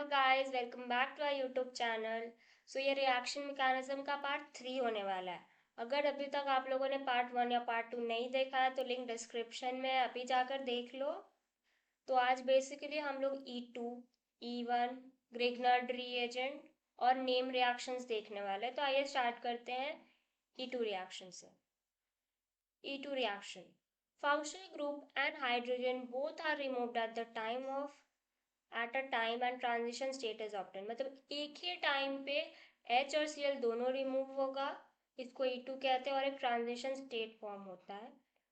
Guys, welcome back to our YouTube channel. ये reaction mechanism का part 3 होने वाला है। अगर अभी तक आप लोगों ने पार्ट 1 या पार्ट 2 नहीं देखा है तो लिंक डिस्क्रिप्शन में अभी जाकर देख लो। तो आज बेसिकली हम लोग E2, E1, ग्रिग्नार्ड रिएजेंट और नेम रिएक्शंस देखने वाले हैं। तो आइए स्टार्ट करते हैं E2 रिएक्शन से। E2 reaction. Functional group and hydrogen both are removed at the time of at a time and transition state is obtained, मतलब एक ही टाइम पे H और Cl दोनों रिमूव होगा, इसको E2 कहते हैं, और एक ट्रांजिशन स्टेट फॉर्म होता है,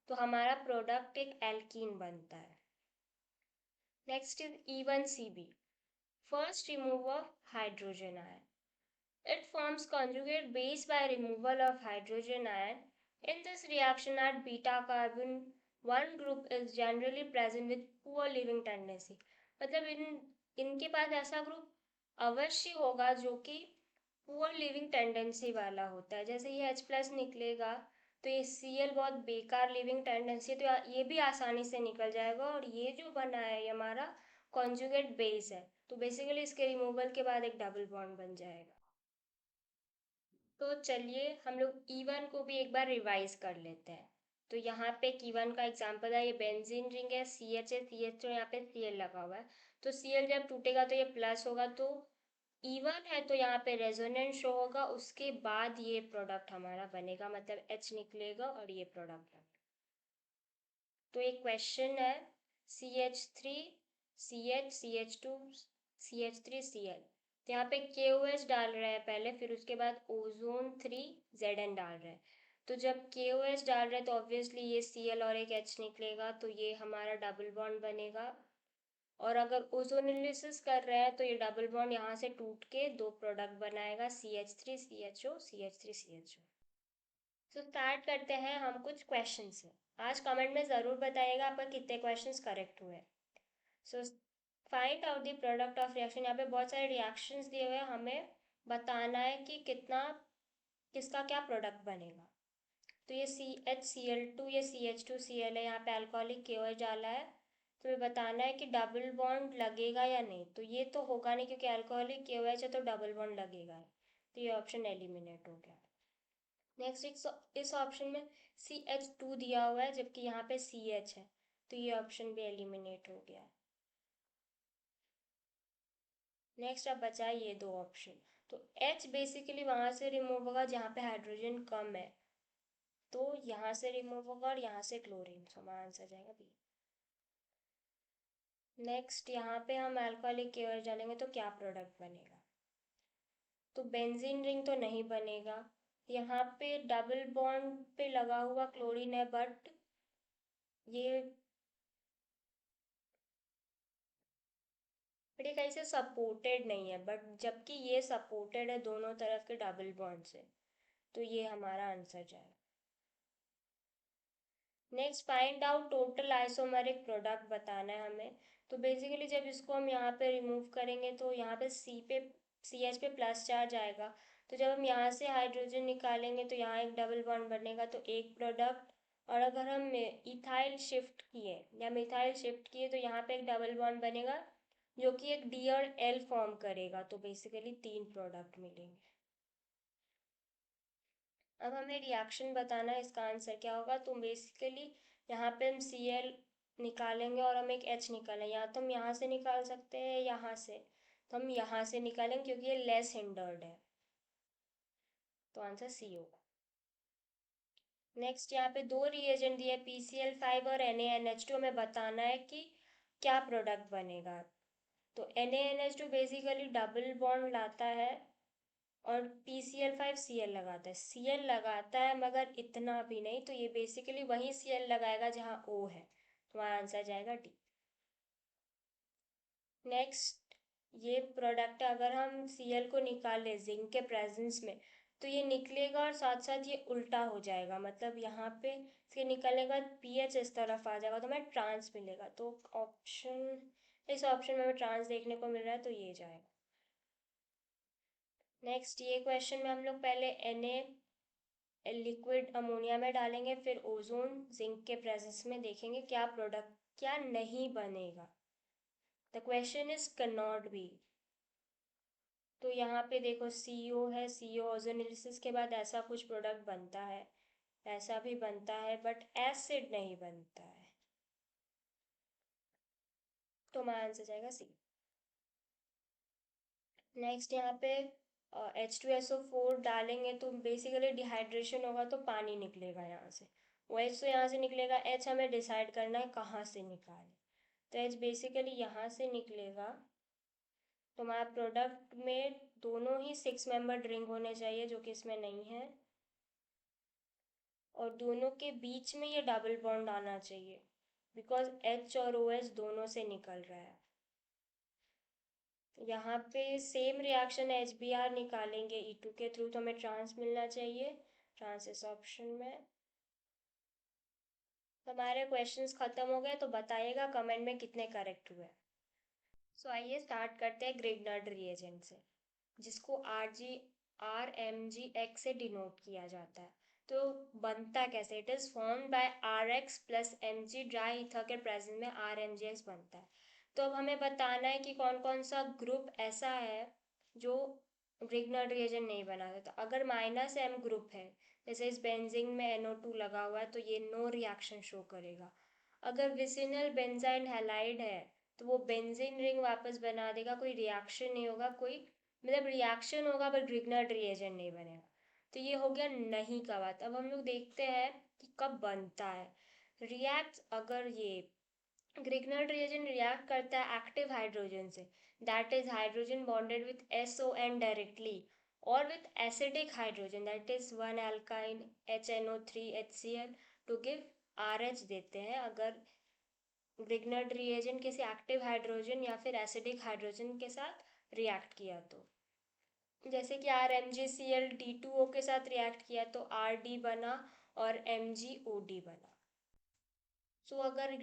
तो हमारा प्रोडक्ट एक एल्कीन बनता है। Next is E1Cb, first remove of hydrogen ion. It forms conjugate base by removal of hydrogen ion. In this reaction at beta carbon, one group is generally present with poor leaving tendency. मतलब इनके पास ऐसा group अवश्य होगा जो कि poor leaving tendency वाला होता है। जैसे ये H प्लस निकलेगा तो ये Cl बहुत बेकार लिविंग टेंडेंसी, तो ये भी आसानी से निकल जाएगा, और ये जो बना है ये हमारा कॉन्जुगेट बेस है, तो बेसिकली इसके रिमूवल के बाद एक डबल बॉन्ड बन जाएगा। तो चलिए हम लोग E1 को भी एक बार रिवाइज कर लेते हैं। तो यहाँ पे E1 का एग्जांपल है, ये बेंजीन रिंग है, CH है, CH तो यहाँ पे Cl लगा हुआ है, तो Cl जब टूटेगा तो ये प्लस होगा, तो E1 है तो यहाँ पे रेजोनेंस शो होगा, उसके बाद ये प्रोडक्ट हमारा बनेगा, मतलब H निकलेगा और ये प्रोडक्ट बनेगा। तो एक क्वेश्चन है, CH3 CH CH2 CH3 Cl, तो यहाँ पे KOH डाल रहे हैं पहले, फिर उसके बाद ओजोन 3 Zn डाल रहे हैं। तो जब KOH डाल रहे हैं तो ऑब्वियसली ये Cl और एक H निकलेगा, तो ये हमारा डबल बॉन्ड बनेगा, और अगर ओजोनिलिसिस कर रहे हैं तो ये डबल बॉन्ड यहाँ से टूट के दो प्रोडक्ट बनाएगा, CH3 CHO CH3 CHO। तो स्टार्ट करते हैं हम कुछ क्वेश्चन से। आज कमेंट में ज़रूर बताइएगा आपका कितने क्वेश्चंस करेक्ट हुए। So find out the product of reaction. यहाँ पे बहुत सारे रिएक्शंस दिए हुए हैं, हमें बताना है कि किसका क्या प्रोडक्ट बनेगा। तो ये CHCl2, ये CH2Cl है, यहाँ पे अल्कोहलिक KOH डाला है, तो ये बताना है कि डबल बॉन्ड लगेगा या नहीं। तो ये तो होगा नहीं क्योंकि अल्कोहलिक KOH है, तो डबल बॉन्ड लगेगा, तो ये ऑप्शन एलिमिनेट हो गया। नेक्स्ट इस ऑप्शन में CH2 दिया हुआ है जबकि यहाँ पे CH है, तो ये ऑप्शन भी एलिमिनेट हो गया। नेक्स्ट अब बचा ये दो ऑप्शन, तो H बेसिकली वहां से रिमूव होगा जहाँ पे हाइड्रोजन कम है, तो यहाँ से रिमूव होगा, और यहाँ से क्लोरीन, तो हमारा आंसर जाएगा बी। नेक्स्ट यहाँ पे हम अल्कोहलिक KOH डालेंगे तो क्या प्रोडक्ट बनेगा, तो बेंजीन रिंग तो नहीं बनेगा। यहाँ पे डबल बॉन्ड पे लगा हुआ क्लोरीन है, बट ये कहीं से सपोर्टेड नहीं है, बट जबकि ये सपोर्टेड है दोनों तरफ के डबल बॉन्ड से, तो ये हमारा आंसर जाएगा। Next find out total isomeric product बताना है हमें। तो बेसिकली जब इसको हम यहाँ पे रिमूव करेंगे तो यहाँ पे CH पे प्लस चार्ज आएगा, तो जब हम यहाँ से हाइड्रोजन निकालेंगे तो यहाँ एक डबल बॉन्ड बनेगा, तो एक प्रोडक्ट, और अगर हम इथाइल शिफ्ट किए या मिथाइल शिफ्ट किए तो यहाँ पे एक डबल बॉन्ड बनेगा जो कि एक D और L फॉर्म करेगा, तो बेसिकली तीन प्रोडक्ट मिलेंगे। अब हमें रिएक्शन बताना है, इसका आंसर क्या होगा। तो बेसिकली यहाँ पे हम Cl निकालेंगे और हम एक H निकालेंगे, या तो हम यहाँ से निकाल सकते हैं यहाँ से, तो हम यहाँ से निकालेंगे क्योंकि ये लेस हिंडर्ड है, तो आंसर सी होगा। नेक्स्ट यहाँ पे दो रिएजेंट दिए PCl5 और NaNH2, हमें बताना है कि क्या प्रोडक्ट बनेगा। तो NaNH2 बेसिकली डबल बॉन्ड लाता है, और PCl5 Cl लगाता है, Cl लगाता है मगर इतना भी नहीं, तो ये बेसिकली वही Cl लगाएगा जहाँ O है, तो हमारा आंसर जाएगा डी। नेक्स्ट ये प्रोडक्ट अगर हम Cl को निकाल ले जिंक के प्रेजेंस में तो ये निकलेगा और साथ साथ ये उल्टा हो जाएगा, मतलब यहाँ पे इसके निकलने के बाद पीएच इस तरफ आ जाएगा, तो हमें ट्रांस मिलेगा, तो इस ऑप्शन में हमें ट्रांस देखने को मिल रहा है, तो ये जाएगा। नेक्स्ट ये क्वेश्चन में हम लोग पहले Na लिक्विड अमोनिया में डालेंगे, फिर ओजोन जिंक के प्रेजेंस में देखेंगे क्या प्रोडक्ट क्या नहीं बनेगा। The question is can not be, तो यहाँ पे देखो CO है, CO ओजोनिलिसिस के बाद ऐसा कुछ प्रोडक्ट बनता है, ऐसा भी बनता है, बट एसिड नहीं बनता है। तो हमारा आंसर जाएगा C। नेक्स्ट यहाँ पे H2SO4 डालेंगे तो बेसिकली डिहाइड्रेशन होगा तो पानी निकलेगा यहाँ से। वो H तो यहाँ से निकलेगा, H हमें डिसाइड करना है कहाँ से निकालें। तो H बेसिकली यहाँ से निकलेगा। तो हमारा प्रोडक्ट में दोनों ही 6 मेंबर रिंग होने चाहिए, जो कि इसमें नहीं है, और दोनों के बीच में ये डबल बॉन्ड आना चाहिए, बिकॉज H और OH दोनों से निकल रहा है। यहाँ पे सेम रिएक्शन HBr निकालेंगे E2 के थ्रू, तो हमें ट्रांस मिलना चाहिए, ट्रांस इस ऑप्शन में। तो हमारे क्वेश्चंस खत्म हो गए, तो बताइएगा कमेंट में कितने करेक्ट हुए। सो आइए स्टार्ट करते हैं ग्रिग्नार्ड रिएजेंट से, जिसको RMGX से डिनोट किया जाता है। तो बनता कैसे? It is form by RX plus MG dry ether के प्रेजेंस में RMGX बनता है। तो अब हमें बताना है कि कौन कौन सा ग्रुप ऐसा है जो ग्रिग्नार्ड रिएजेंट नहीं बना सकता। अगर -M ग्रुप है, जैसे इस बेंजीन में NO2 लगा हुआ है, तो ये नो रिएक्शन शो करेगा। अगर विसिनल बेंजाइन हैलाइड है तो वो बेंजीन रिंग वापस बना देगा, कोई रिएक्शन नहीं होगा, कोई मतलब रिएक्शन होगा पर ग्रिग्नार्ड रिएजेंट नहीं बनेगा। तो ये हो गया नहीं का बात। अब हम लोग देखते हैं कि कब बनता है। रिएक्ट, अगर ये ग्रिग्नार्ड रिएजेंट रिएक्ट करता है एक्टिव हाइड्रोजन से, that is hydrogen bonded with SON directly, और with acidic hydrogen that is 1 alkyne HNO3 HCl to give RH देते हैं। अगर ग्रिग्नार्ड रिएजेंट किसी एक्टिव हाइड्रोजन या फिर एसिडिक हाइड्रोजन के साथ रिएक्ट किया, तो जैसे कि RMgCl2O के साथ रिएक्ट किया तो RD बना और MgOD बना। सो अगर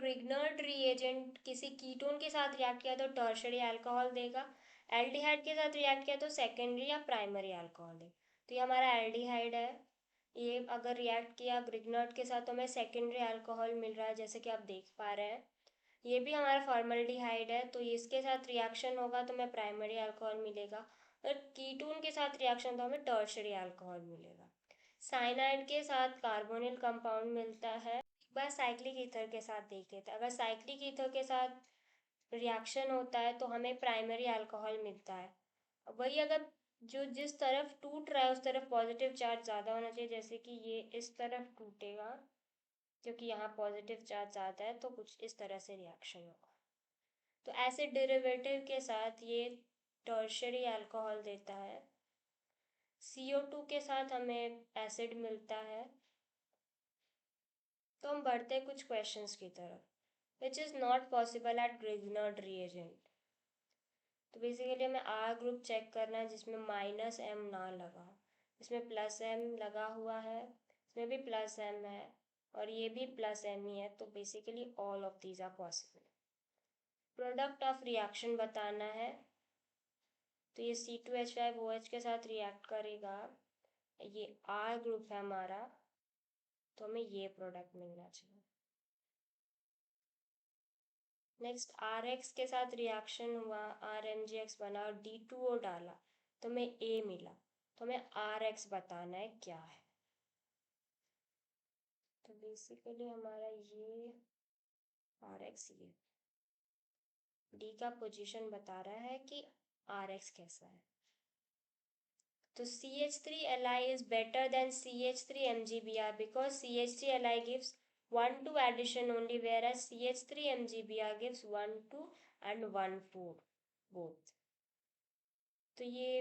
ग्रिग्नार्ड रिएजेंट किसी कीटोन के साथ रिएक्ट किया तो टर्शरी अल्कोहल देगा, एल्डिहाइड के साथ रिएक्ट किया तो सेकेंडरी या प्राइमरी अल्कोहल देगा। तो ये हमारा एल्डिहाइड है, ये अगर रिएक्ट किया ग्रिग्नार्ड के साथ तो हमें सेकेंडरी अल्कोहल मिल रहा है, जैसे कि आप देख पा रहे हैं। ये भी हमारा फॉर्मल्डिहाइड है, तो इसके साथ रिएक्शन होगा तो हमें प्राइमरी अल्कोहल मिलेगा, और कीटोन के साथ रिएक्शन तो हमें टर्शरी अल्कोहल मिलेगा। साइनाइड के साथ कार्बोनिल कंपाउंड मिलता है। एक बार साइक्लिक ईथर के साथ देख लेते हैं। अगर साइक्लिक ईथर के साथ रिएक्शन होता है तो हमें प्राइमरी अल्कोहल मिलता है। वही अगर जो जिस तरफ टूट रहा है उस तरफ पॉजिटिव चार्ज ज़्यादा होना चाहिए, जैसे कि ये इस तरफ टूटेगा क्योंकि यहाँ पॉजिटिव चार्ज ज़्यादा है, तो कुछ इस तरह से रिएक्शन होगा। तो एसिड डेरिवेटिव के साथ ये टर्शरी अल्कोहल देता है। CO2 के साथ हमें एसिड मिलता है। तो हम बढ़ते हैं कुछ क्वेश्चंस की तरफ। Which is not possible at Grignard reagent. तो बेसिकली हमें R ग्रुप चेक करना है जिसमें -M ना लगा, इसमें +M लगा हुआ है, इसमें भी +M है, और ये भी +M ही है। तो basically all of these are possible. Product of reaction बताना है, तो ये C2H5OH के साथ रिएक्ट करेगा, ये R ग्रुप है हमारा, तो हमें ये प्रोडक्ट मिलना चाहिए। नेक्स्ट RX के साथ रिएक्शन हुआ, RMGX बना और D2O डाला तो हमें A मिला, तो हमें RX बताना है क्या है। तो बेसिकली हमारा ये RX, ये D का पोजीशन बता रहा है कि RX कैसा है। तो CH3Li is better than CH3MgBr because CH3Li gives 1,2 addition only, whereas CH3MgBr gives 1,2 and 1,4 both। तो ये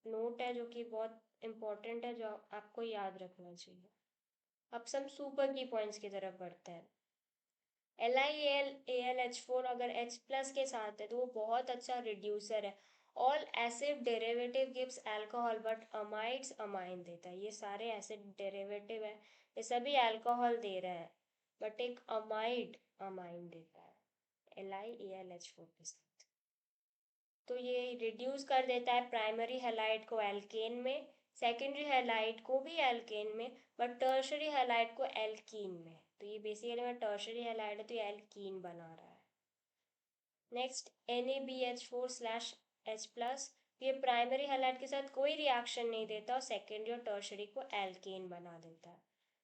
नोट है जो कि बहुत इम्पोर्टेंट है, जो आपको याद रखना चाहिए। अब सब सुपर की पॉइंट्स की तरफ बढ़ते हैं। LiAlH4 अगर H प्लस के साथ है तो वो बहुत अच्छा रिड्यूसर है। All acid derivative gives alcohol but amides amine देता है। ये सारे एसिड डेरिवेटिव है, ये सभी अल्कोहल दे रहे हैं, बट एक अमाइड अमाइन देता है LiAlH4 के साथ। तो ये रिड्यूस कर देता है प्राइमरी हैलाइड को एल्केन में, सेकेंडरी हैलाइड को भी एल्केन में, बट टर्शरी हैलाइड को एल्कीन में। तो ये बेसिकली में टर्शरी हैलाइड है तो ये एल्कीन बना रहा है। नेक्स्ट NaBH4/H+, ये प्राइमरी हैलाइड के साथ कोई रिएक्शन नहीं देता और सेकेंडरी और टर्शरी को एल्केन बना देता है।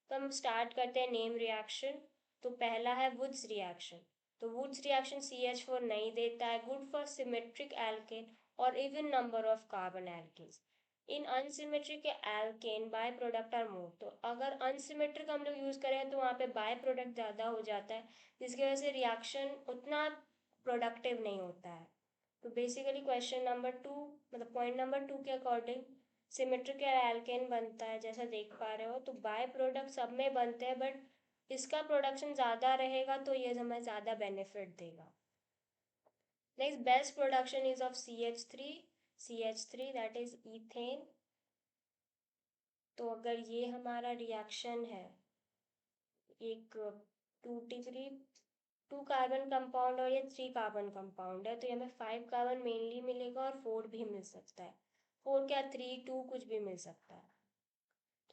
तो हम स्टार्ट करते हैं नेम रिएक्शन। तो पहला है वुड्स रिएक्शन। तो वुड्स रिएक्शन CH4 नहीं देता है, गुड फॉर सिमेट्रिक एल्केन और even number of carbon alkanes. In unsymmetric alkane by product are more. तो अगर अनसिमेट्रिक हम लोग यूज करें तो वहाँ पे बाय प्रोडक्ट ज़्यादा हो जाता है, जिसकी वजह से रिएक्शन उतना प्रोडक्टिव नहीं होता है। तो बेसिकली क्वेश्चन नंबर 2, मतलब पॉइंट नंबर 2 के अकॉर्डिंग सिमेट्रिक एल्केन बनता है, जैसा देख पा रहे हो। तो बाय प्रोडक्ट सब में बनते हैं, बट इसका प्रोडक्शन ज़्यादा रहेगा तो ये हमें ज़्यादा बेनिफिट देगा। Next best production is of CH3 that is ethane. तो अगर ये हमारा रिएक्शन है, एक 2T3 2 कार्बन कंपाउंड और ये 3 कार्बन कंपाउंड है, तो ये हमें 5 कार्बन मेनली मिलेगा और 4 भी मिल सकता है। 4 क्या, 3 2 कुछ भी मिल सकता है।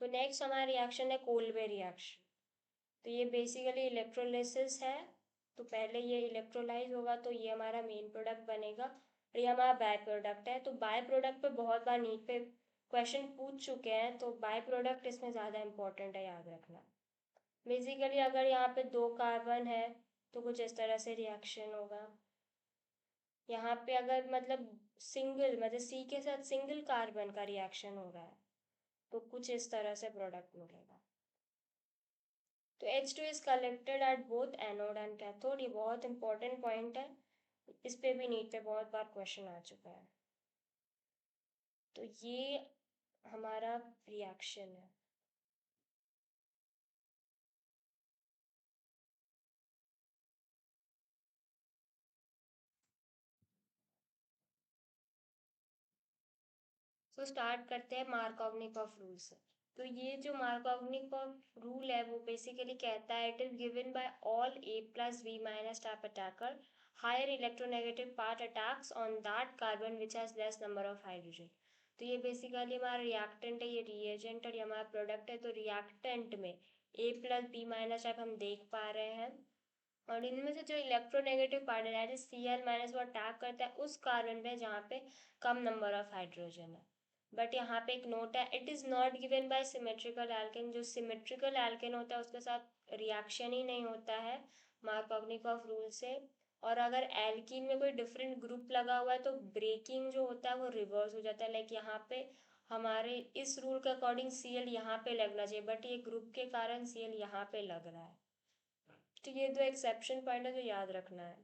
तो नेक्स्ट हमारा रिएक्शन है कोल्बे रिएक्शन। तो ये बेसिकली इलेक्ट्रोलिसिस है। तो पहले ये इलेक्ट्रोलाइज होगा तो ये हमारा मेन प्रोडक्ट बनेगा और ये हमारा बाय प्रोडक्ट है। तो बाय प्रोडक्ट पे बहुत बार नीट पे क्वेश्चन पूछ चुके हैं, तो बाय प्रोडक्ट इसमें ज़्यादा इंपॉर्टेंट है, याद रखना। बेसिकली अगर यहाँ पे 2 कार्बन है तो कुछ इस तरह से रिएक्शन होगा। यहाँ पे अगर मतलब सिंगल, मतलब C के साथ सिंगल कार्बन का रिएक्शन हो रहा है तो कुछ इस तरह से प्रोडक्ट मिलेगा। तो H2 is collected at both anode and cathode. ये बहुत इंपॉर्टेंट पॉइंट है, इस पे भी नीट पे बहुत बार क्वेश्चन आ चुका है। तो ये हमारा रिएक्शन है। सो स्टार्ट करते हैं मार्कोवनिकॉफ रूल से। तो ये जो मार्कोवनिकॉफ रूल है वो बेसिकली कहता है, it is given by all A+B- type attacker, higher electronegative part attacks on that carbon which has less number of hydrogen. तो ये बेसिकली हमारा रिएक्टेंट है, ये रिएजेंट और ये हमारा प्रोडक्ट है। तो रिएक्टेंट में A+B- टाइप हम देख पा रहे हैं, और इनमें से जो इलेक्ट्रोनेगेटिव पार्ट है दैट इज Cl- वो अटैक करता है उस कार्बन पे जहाँ पे कम नंबर ऑफ हाइड्रोजन है। बट यहाँ पे एक नोट है, it is not given by symmetrical alkene. जो सिमेट्रिकल एल्केन होता है उसके साथ रिएक्शन ही नहीं होता है मार्कोवनिकॉफ रूल से। और अगर एल्कीन में कोई डिफरेंट ग्रुप लगा हुआ है तो ब्रेकिंग जो होता है वो रिवर्स हो जाता है। लाइक यहाँ पे हमारे इस रूल के अकॉर्डिंग Cl यहाँ पे लगना चाहिए, बट ये ग्रुप के कारण Cl यहाँ पे लग रहा है। तो ये दो एक्सेप्शन पॉइंट है जो याद रखना है।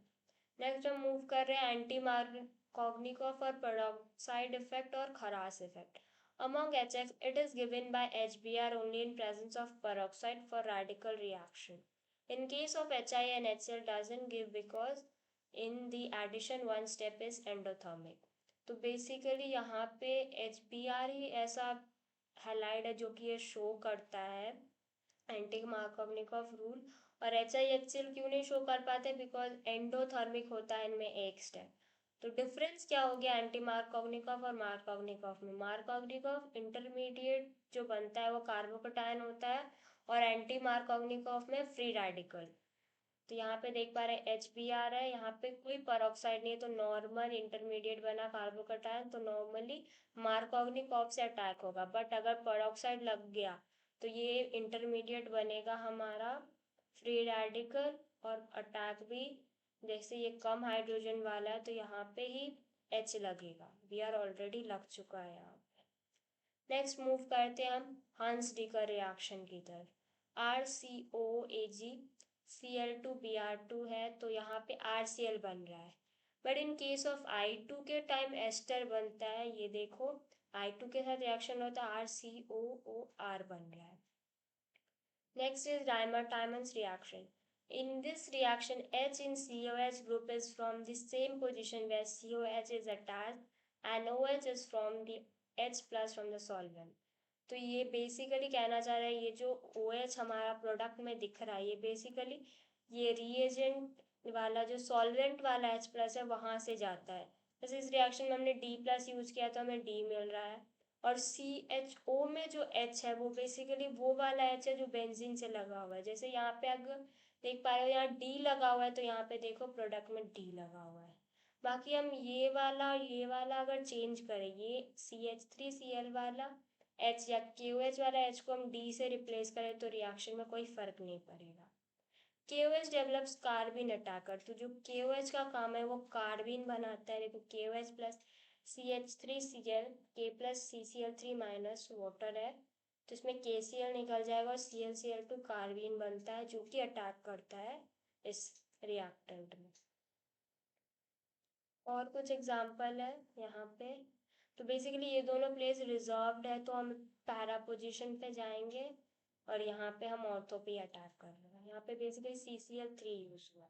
नेक्स्ट हम मूव कर रहे हैं एंटी मार्कोवनिकॉफ और पेरोक्साइड इफेक्ट और खरास effect. Among HF, it is given by HBr only in presence of peroxide for radical reaction. In case of Hi and HCl doesn't give because in the addition one step is endothermic. तो basically यहाँ पे HBr ही ऐसा halide है जो कि ये show करता है एंटी मार्कोवनिकॉफ रूल, और HiHCl क्यों नहीं शो कर पाते, बिकॉज एंडोथर्मिक होता है इनमें एक स्टेप। तो डिफरेंस क्या हो गया एंटी मार्कोवनिकॉफ और मार्कोवनिकॉफ में? मार्कोवनिकॉफ इंटरमीडिएट जो बनता है वो कार्बोकटायन होता है और एंटी मार्कोवनिकॉफ में फ्री रेडिकल। तो यहाँ पे देख पा रहे हैं HBr है, यहाँ पे कोई परऑक्साइड नहीं है, तो नॉर्मल इंटरमीडिएट बना कार्बोकटायन, तो नॉर्मली मार्कोवनिकॉफ से अटैक होगा। बट अगर परऑक्साइड लग गया तो ये इंटरमीडिएट बनेगा हमारा फ्री रेडिकल, और अटैक भी, जैसे ये कम हाइड्रोजन वाला है तो यहाँ पे ही H लगेगा, Br ऑलरेडी लग चुका है यहाँ पे। नेक्स्ट मूव करते हैं हम हंस डीकर रिएक्शन की तरफ। RCOAg Cl2Br2 है, तो यहाँ पे RCl बन रहा है। But in case of I2 के टाइम एस्टर बनता है, ये देखो I2 के साथ रिएक्शन होता है RCOOR बन रहा है। Next is Dimer-Tymons reaction. In this reaction, H in COH group is from the same position where COH is attached and OH is from the H plus from the solvent. तो ये basically कहना चाह रहा है, ये जो OH हमारा product में दिख रहा है ये बेसिकली ये रिएजेंट वाला जो सॉल्वेंट वाला H प्लस है वहाँ से जाता है। जैसे इस रिएक्शन में हमने D प्लस यूज किया तो हमें D मिल रहा है, और CHO में जो H है वो बेसिकली वो वाला H है जो बेंजीन से लगा हुआ है। जैसे यहाँ पे अगर देख पा रहे हो यहाँ डी लगा हुआ है, तो यहाँ पे देखो प्रोडक्ट में डी लगा हुआ है। बाकी हम ये वाला अगर चेंज करें, ये CH3Cl वाला H या KOH वाला H को हम D से रिप्लेस करें तो रिएक्शन में कोई फर्क नहीं पड़ेगा। KOH डेवलप्स कार्बिन अटैकर, तो जो KOH का काम है वो कार्बिन बनाता है। देखो KOH plus CH3Cl K plus CCl3 minus water है, तो इसमें KCl निकल जाएगा और ClCl2 कार्बिन बनता है जो कि अटैक करता है इस रिएक्टेंट में। और कुछ एग्जांपल है यहाँ पे, तो बेसिकली ये दोनों प्लेस रिजर्व्ड है, तो हम पैरा पोजीशन पे जाएंगे और यहाँ पे हम ऑर्थो पे अटैक कर रहे हैं। यहाँ पे बेसिकली CCl3 यूज हुआ।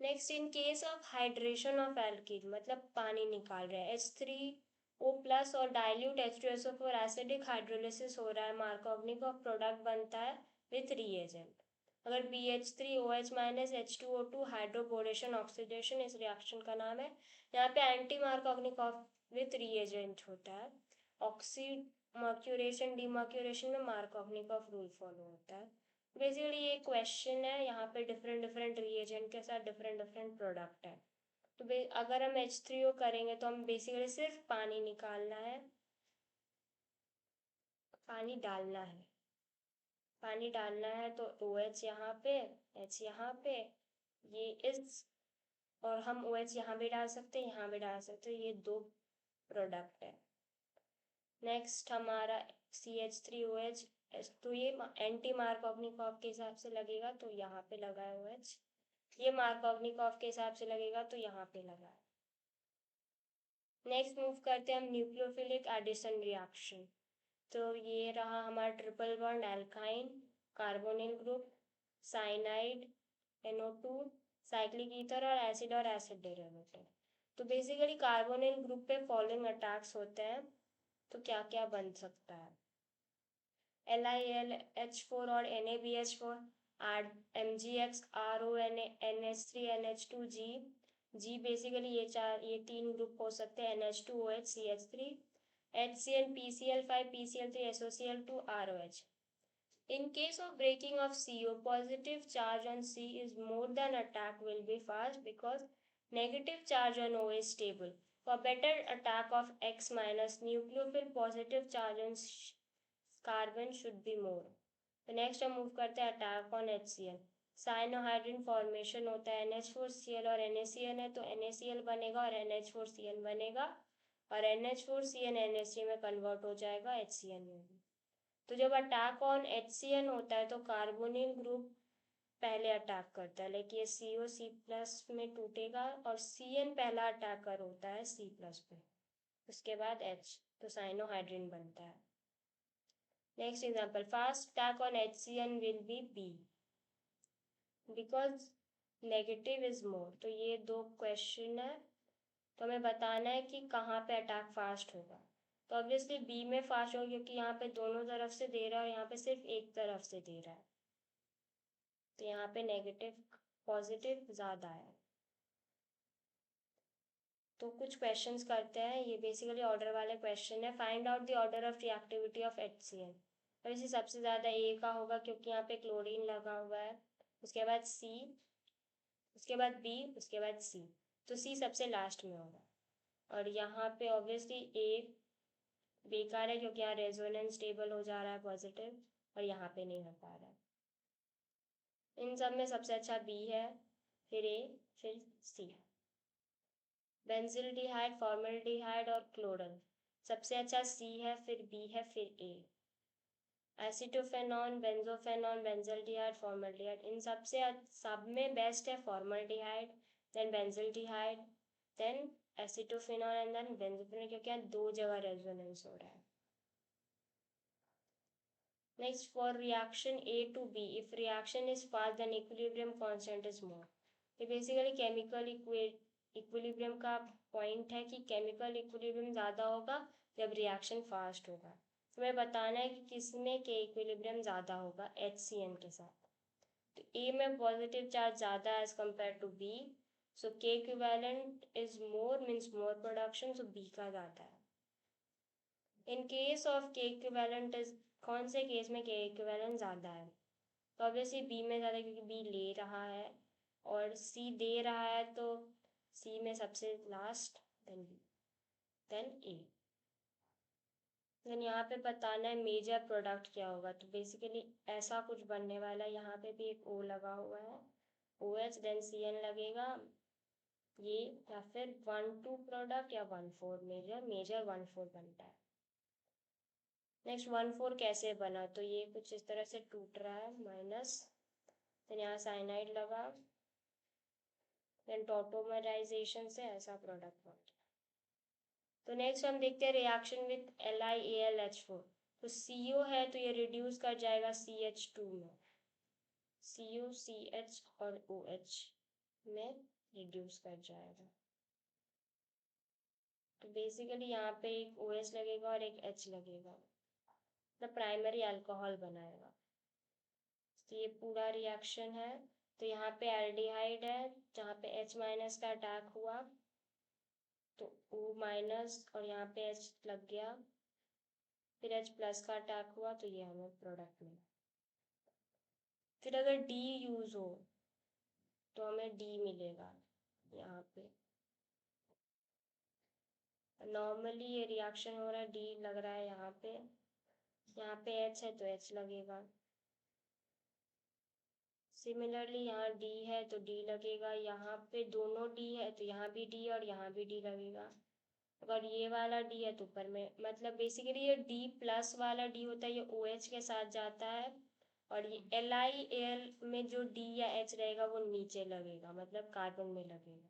Next, in case of hydration of alkene, मतलब पानी निकाल रहे हैं, H3O प्लस और डाइल्यूट H2SO4 एसिडिक हाइड्रोलिसिस हो रहा है, मार्कोवनिकॉफ प्रोडक्ट बनता है विथ रिएजेंट। अगर BH3OH minus H2O2 hydroboration oxidation इस रिएक्शन का नाम है। यहाँ पे एंटी मार्कोवनिकॉफ विथ रिएजेंट होता है। ऑक्सी मर्क्यूरेशन डीमर्क्यूरेशन में मार्कोवनिकॉफ रूल फॉलो होता है। बेसिकली ये क्वेश्चन है, यहाँ पे डिफरेंट डिफरेंट रिएजेंट के साथ डिफरेंट डिफरेंट प्रोडक्ट है। तो अगर हम H3O करेंगे तो हम बेसिकली सिर्फ पानी निकालना है, पानी डालना है, पानी डालना है, तो OH यहाँ पे, H यहाँ पे, ये इस, और हम OH यहाँ भी डाल सकते हैं, यहाँ भी डाल सकते हैं, ये दो प्रोडक्ट है। नेक्स्ट हमारा CH3OH, तो ये एंटी मार्कोवनिकॉफ के हिसाब से लगेगा, तो यहाँ पे लगा है OH। ये मार्कोवनिकॉफ के हिसाब से लगेगा तो यहाँ पे लगा है। नेक्स्ट मूव करते हैं हम न्यूक्लियोफिलिक एडिशन रिएक्शन। तो ये रहा हमारा triple bond alkyne carbonyl group, cyanide NO2, cyclic ether और एसिड डेरिवेटिव। तो बेसिकली कार्बोनिल ग्रुप पे फॉलोइंग अटैक्स होते हैं, तो क्या क्या बन सकता है? LiLH4 और NaBH4, MgX RONH3NH2G, G basically ये तीन ग्रुप हो सकते हैं, NH2OH CH3, HCl PCl5 PCl3 SOCl2 ROH. In case of breaking of CO, positive charge on C is more than attack will be fast because negative charge on O is stable. For better attack of X minus, nucleophile positive charge on carbon should be more. तो next हम move करते हैं attack on HCl। Cyanohydrin formation होता है, NH4Cl और NaCN है, तो NaCl बनेगा और NH4Cl बनेगा और NH4CN NH3 में कन्वर्ट हो जाएगा HCN में भी। तो जब अटैक ऑन HCN होता है तो कार्बोनिल ग्रुप पहले अटैक करता है, लेकिन ये CO C प्लस में टूटेगा और CN पहला अटैकर होता है C प्लस पे, उसके बाद H, तो साइनोहाइड्रिन बनता है। Next example, fast attack on HCN will be B because negative is more। तो ये दो क्वेश्चन है, तो हमें बताना है कि कहाँ पे अटैक फास्ट होगा। तो ऑब्वियसली B में फास्ट होगा क्योंकि यहाँ पे दोनों तरफ से दे रहा है और यहाँ पे सिर्फ एक तरफ से दे रहा है, तो यहाँ पे नेगेटिव पॉजिटिव ज़्यादा है। तो कुछ क्वेश्चंस करते हैं, ये बेसिकली ऑर्डर वाले क्वेश्चन है। Find out the order of reactivity of HCN। और इसे सबसे ज़्यादा A का होगा क्योंकि यहाँ पे क्लोरीन लगा हुआ है, उसके बाद C, उसके बाद B, उसके बाद C, तो C सबसे लास्ट में होगा। और यहाँ पे ऑब्वियसली A बेकार है क्योंकि यहाँ रेजोनेंस स्टेबल हो जा रहा है पॉजिटिव और यहाँ पे नहीं हो पा रहा है। इन सब में सबसे अच्छा B है, फिर A, फिर C। बेंजिल्डिहाइड, फॉर्मल्डिहाइड और क्लोरल, सबसे अच्छा C है, फिर B है, फिर A। Acetophenone, benzophenone, benzaldehyde, formaldehyde, इन सब में बेस्ट है formaldehyde, then benzaldehyde, then acetophenone and then benzophenone, क्योंकि यहाँ दो जगह रेजोनेंस हो रहा है। Next, for reaction A to B, if reaction is fast then equilibrium constant is more. ये बेसिकली केमिकल इक्विलिब्रियम का पॉइंट है कि केमिकल इक्विलिब्रियम ज़्यादा होगा जब रिएक्शन फास्ट होगा। हमें बताना है कि किसमें के इक्विलिब्रियम ज़्यादा होगा, HCN के साथ। तो A में पॉजिटिव चार्ज ज़्यादा है as compare to B, so K equivalent is more means more production, so B का ज़्यादा है। In case of K equivalent is, कौन से केस में K इक्विवेलेंट ज़्यादा है? तो ऑब्वियसली बी में ज़्यादा, क्योंकि बी ले रहा है और सी दे रहा है, तो सी में सबसे लास्ट, देन बी, देन ए। देन यहाँ पे बताना है मेजर प्रोडक्ट क्या होगा। तो बेसिकली ऐसा कुछ बनने वाला है। यहाँ पे भी एक ओ लगा हुआ है, O H, then C N लगेगा ये, या फिर 1,2 प्रोडक्ट या 1,4 मेजर, मेजर 1,4 बनता है। नेक्स्ट 1,4 कैसे बना, तो ये कुछ इस तरह से टूट रहा है, माइनस, देन यहाँ साइनाइड लगा, देन टॉटोमराइजेशन से ऐसा प्रोडक्ट बन गया। तो नेक्स्ट हम देखते हैं रिएक्शन विथ LiAlH4। तो CO है तो ये रिड्यूस कर जाएगा CH2 में, CO CH और OH में रिड्यूस कर जाएगा। तो बेसिकली यहाँ पे एक OH लगेगा और एक H लगेगा, तो प्राइमरी अल्कोहल बनाएगा। तो ये पूरा रिएक्शन है। तो यहाँ पे एल्डिहाइड है, जहाँ पे H माइनस का अटैक हुआ तो O माइनस और यहाँ पे H लग गया, फिर H प्लस का अटैक हुआ तो ये हमें प्रोडक्ट मिला। फिर अगर D यूज हो तो हमें D मिलेगा यहाँ पे। नॉर्मली ये रिएक्शन हो रहा है, D लग रहा है यहाँ पे H है तो H लगेगा। सिमिलरली यहाँ D है तो D लगेगा, यहाँ पे दोनों D है तो यहाँ भी D और यहाँ भी D लगेगा। अगर ये वाला D है तो ऊपर में, मतलब बेसिकली ये D प्लस वाला D होता है, ये OH के साथ जाता है, और ये LiAl में जो D या H रहेगा वो नीचे लगेगा, मतलब कार्बन में लगेगा।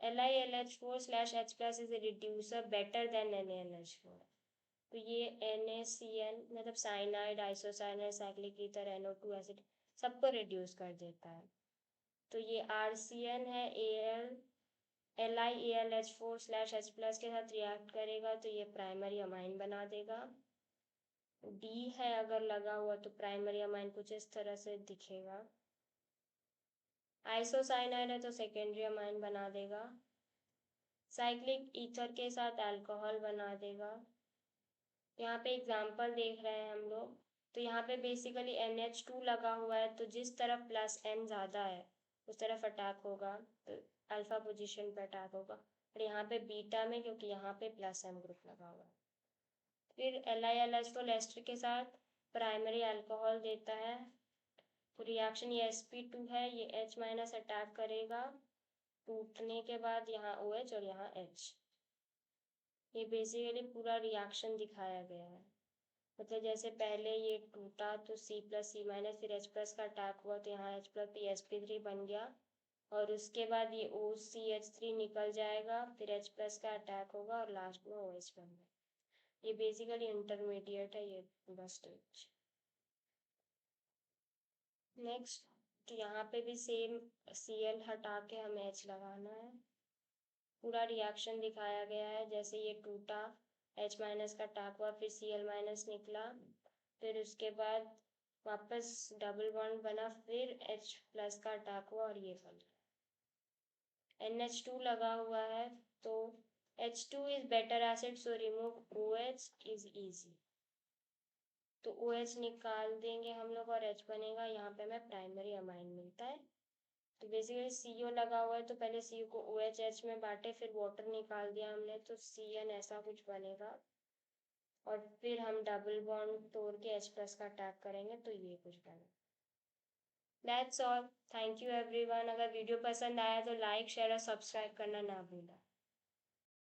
LiLH4/H plus is a reducer better than NaLH4। तो ये NaCN मतलब cyanide, isocyanide, cyclic ether, NO2 acid सबको रिड्यूस कर देता है। तो ये RCN है, LiAlH4/H plus के साथ रिएक्ट करेगा तो ये प्राइमरी अमाइन बना देगा। D है अगर लगा हुआ तो प्राइमरी अमाइन कुछ इस तरह से दिखेगा। आइसोसाइनाइड है तो सेकेंडरी अमाइन बना देगा। साइक्लिक ईथर के साथ अल्कोहल बना देगा। यहाँ पे एग्जाम्पल देख रहे हैं हम लोग, तो यहाँ पे बेसिकली NH2 लगा हुआ है, तो जिस तरफ प्लस N ज़्यादा है उस तरफ अटैक होगा, तो अल्फा पोजीशन पे अटैक होगा, और यहाँ पे बीटा में, क्योंकि यहाँ पे प्लस M ग्रुप लगा हुआ है। फिर LiLH4 एस्टर के साथ प्राइमरी अल्कोहल देता है। तो रिएक्शन ये sp2 है, ये H माइनस अटैक करेगा, टूटने के बाद यहाँ OH और यहाँ H। ये बेसिकली पूरा रिएक्शन दिखाया गया है। मतलब जैसे पहले ये टूटा तो C प्लस C माइनस, फिर H प्लस का अटैक हुआ तो यहाँ H प्लस sp3 बन गया, और उसके बाद ये OCH3 निकल जाएगा, फिर H प्लस का अटैक होगा और लास्ट में OH बन गया। ये बेसिकली इंटरमीडिएट है ये पूरा स्टेज। नेक्स्ट तो यहाँ पे भी सेम Cl हटा के हमें H लगाना है। पूरा रिएक्शन दिखाया गया है, जैसे ये टूटा, H माइनस का अटैक हुआ, फिर Cl माइनस निकला, फिर उसके बाद वापस डबल बॉन्ड बना, फिर H प्लस का अटैक हुआ और ये बन गया। NH2 लगा हुआ है तो H2 is better acid, so remove OH is easy. तो OH निकाल देंगे हम लोग और H बनेगा, यहाँ पे हमें प्राइमरी अमाइन मिलता है। तो बेसिकली CO लगा हुआ है तो पहले CO को OH में बांटे, फिर वाटर निकाल दिया हमने तो CN ऐसा कुछ बनेगा, और फिर हम डबल बॉन्ड तोड़ के H प्लस का अटैक करेंगे तो ये कुछ बना। That's all, thank you everyone. अगर वीडियो पसंद आया तो लाइक, शेयर और सब्सक्राइब करना ना भूलना।